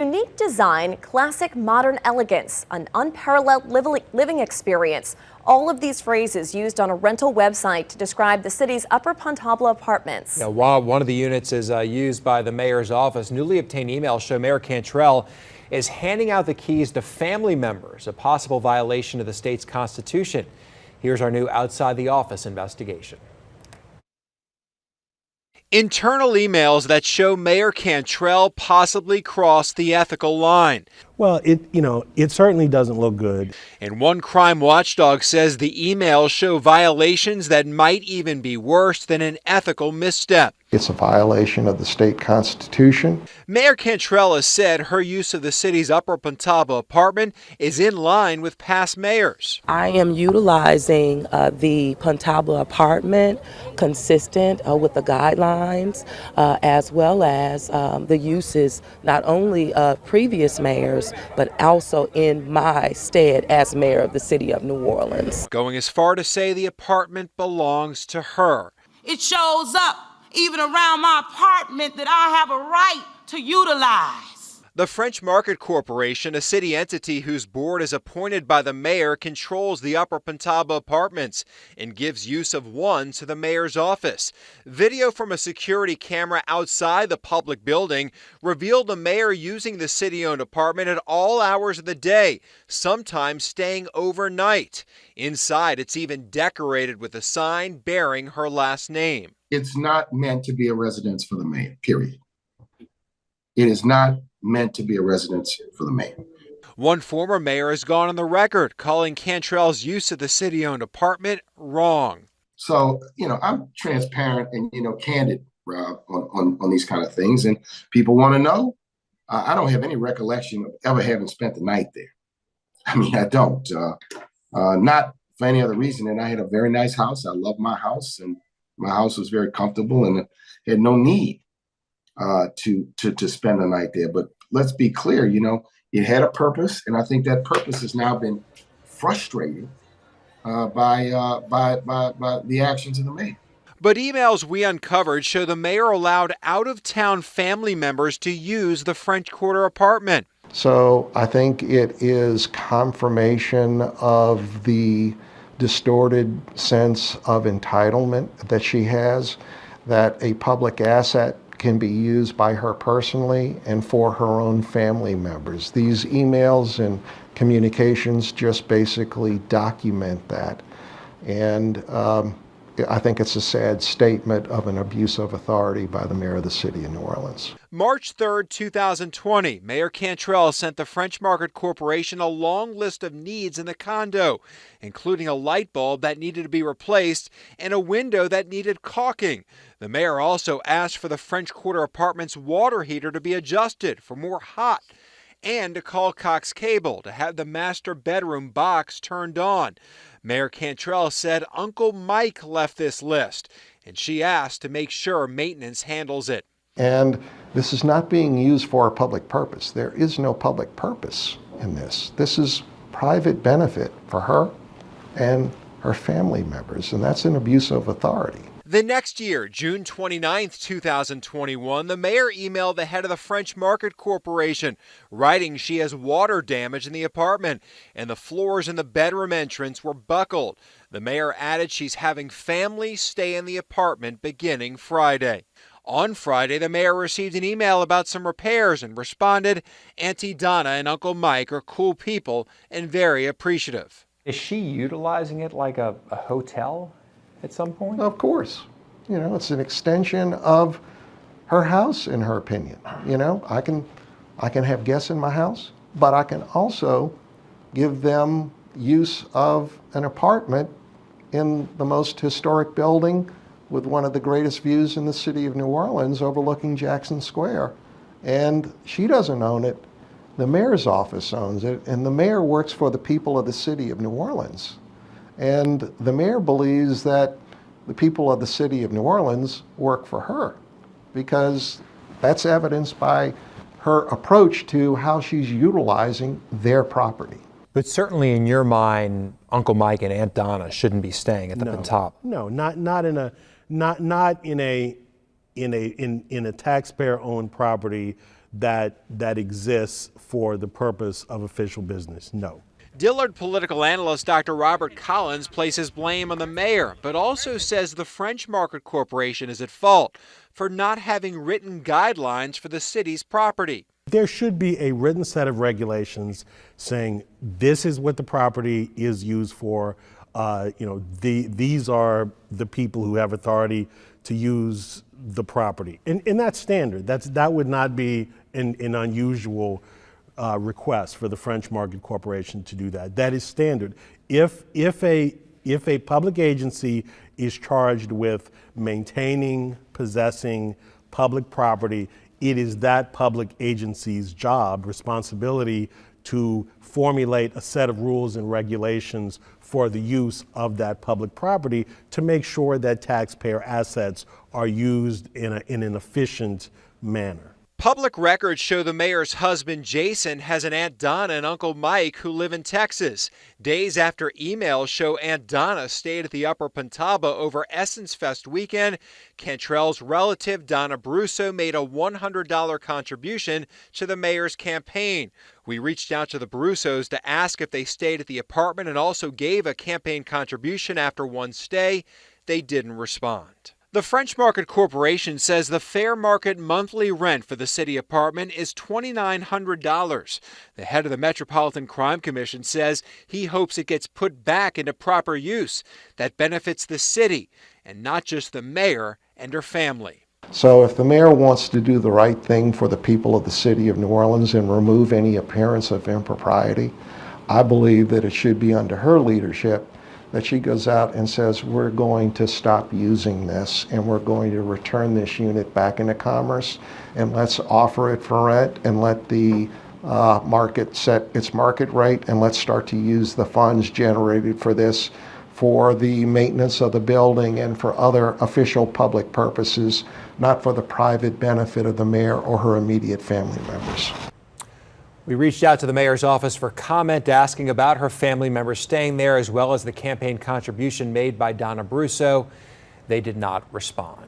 Unique design, classic modern elegance, an unparalleled living experience. All of these phrases used on a rental website to describe the city's Upper Pontalba apartments. Yeah, while one of the units is used by the mayor's office, newly obtained emails show Mayor Cantrell is handing out the keys to family members, a possible violation of the state's constitution. Here's our new Outside the Office investigation. Internal emails that show Mayor Cantrell possibly crossed the ethical line. Well, it certainly doesn't look good. And one crime watchdog says the emails show violations that might even be worse than an ethical misstep. It's a violation of the state constitution. Mayor Cantrell has said her use of the city's Upper Pontalba apartment is in line with past mayors. I am utilizing the Pontalba apartment consistent with the guidelines as well as the uses not only of previous mayors but also in my stead as mayor of the city of New Orleans. Going as far to say the apartment belongs to her. It shows up even around my apartment that I have a right to utilize. The French Market Corporation, a city entity whose board is appointed by the mayor, controls the Upper Pontalba apartments and gives use of one to the mayor's office. Video from a security camera outside the public building revealed the mayor using the city-owned apartment at all hours of the day, sometimes staying overnight. Inside, it's even decorated with a sign bearing her last name. It's not meant to be a residence for the mayor, period. It is not meant to be a residence for the mayor. One former mayor has gone on the record calling Cantrell's use of the city-owned apartment wrong. So, I'm transparent and, candid, Rob, on these kind of things. And people want to know. I don't have any recollection of ever having spent the night there. I mean, I don't. Not for any other reason. And I had a very nice house. I love my house, and my house was very comfortable and had no need to spend the night there. But let's be clear, it had a purpose, and I think that purpose has now been frustrated by the actions of the mayor. But emails we uncovered show the mayor allowed out-of-town family members to use the French Quarter apartment. So I think it is confirmation of the distorted sense of entitlement that she has, that a public asset can be used by her personally and for her own family members. These emails and communications just basically document that. And I think it's a sad statement of an abuse of authority by the mayor of the city of New Orleans. March 3rd, 2020, Mayor Cantrell sent the French Market Corporation a long list of needs in the condo, including a light bulb that needed to be replaced and a window that needed caulking. The mayor also asked for the French Quarter apartment's water heater to be adjusted for more hot and to call Cox Cable to have the master bedroom box turned on. Mayor Cantrell said Uncle Mike left this list, and she asked to make sure maintenance handles it. And this is not being used for a public purpose. There is no public purpose in this. This is private benefit for her and her family members, and that's an abuse of authority. The next year, June 29, 2021, the mayor emailed the head of the French Market Corporation, writing she has water damage in the apartment and the floors in the bedroom entrance were buckled. The mayor added she's having family stay in the apartment beginning Friday. On Friday, the mayor received an email about some repairs and responded, Auntie Donna and Uncle Mike are cool people and very appreciative. Is she utilizing it like a hotel at some point? Of course. It's an extension of her house, in her opinion. I can have guests in my house, but I can also give them use of an apartment in the most historic building with one of the greatest views in the city of New Orleans overlooking Jackson Square. And she doesn't own it. The mayor's office owns it, and the mayor works for the people of the city of New Orleans. And the mayor believes that the people of the city of New Orleans work for her, because that's evidenced by her approach to how she's utilizing their property. But certainly in your mind, Uncle Mike and Aunt Donna shouldn't be staying at the Pontalba. No, not in a taxpayer-owned property that exists for the purpose of official business. No. Dillard political analyst Dr. Robert Collins places blame on the mayor, but also says the French Market Corporation is at fault for not having written guidelines for the city's property. There should be a written set of regulations saying this is what the property is used for. These are the people who have authority to use the property, and that's standard. That would not be an unusual request for the French Market Corporation to do that. That is standard. If a public agency is charged with maintaining, possessing public property, it is that public agency's job, responsibility to formulate a set of rules and regulations for the use of that public property to make sure that taxpayer assets are used in an efficient manner. Public records show the mayor's husband, Jason, has an Aunt Donna and Uncle Mike who live in Texas. Days after emails show Aunt Donna stayed at the Upper Pontalba over Essence Fest weekend, Cantrell's relative, Donna Brusso, made a $100 contribution to the mayor's campaign. We reached out to the Brussos to ask if they stayed at the apartment and also gave a campaign contribution after one stay. They didn't respond. The French Market Corporation says the fair market monthly rent for the city apartment is $2,900. The head of the Metropolitan Crime Commission says he hopes it gets put back into proper use that benefits the city and not just the mayor and her family. So if the mayor wants to do the right thing for the people of the city of New Orleans and remove any appearance of impropriety, I believe that it should be under her leadership that she goes out and says, we're going to stop using this and we're going to return this unit back into commerce, and let's offer it for rent and let the market set its market rate, and let's start to use the funds generated for this for the maintenance of the building and for other official public purposes, not for the private benefit of the mayor or her immediate family members. We reached out to the mayor's office for comment asking about her family members staying there, as well as the campaign contribution made by Donna Brusso. They did not respond.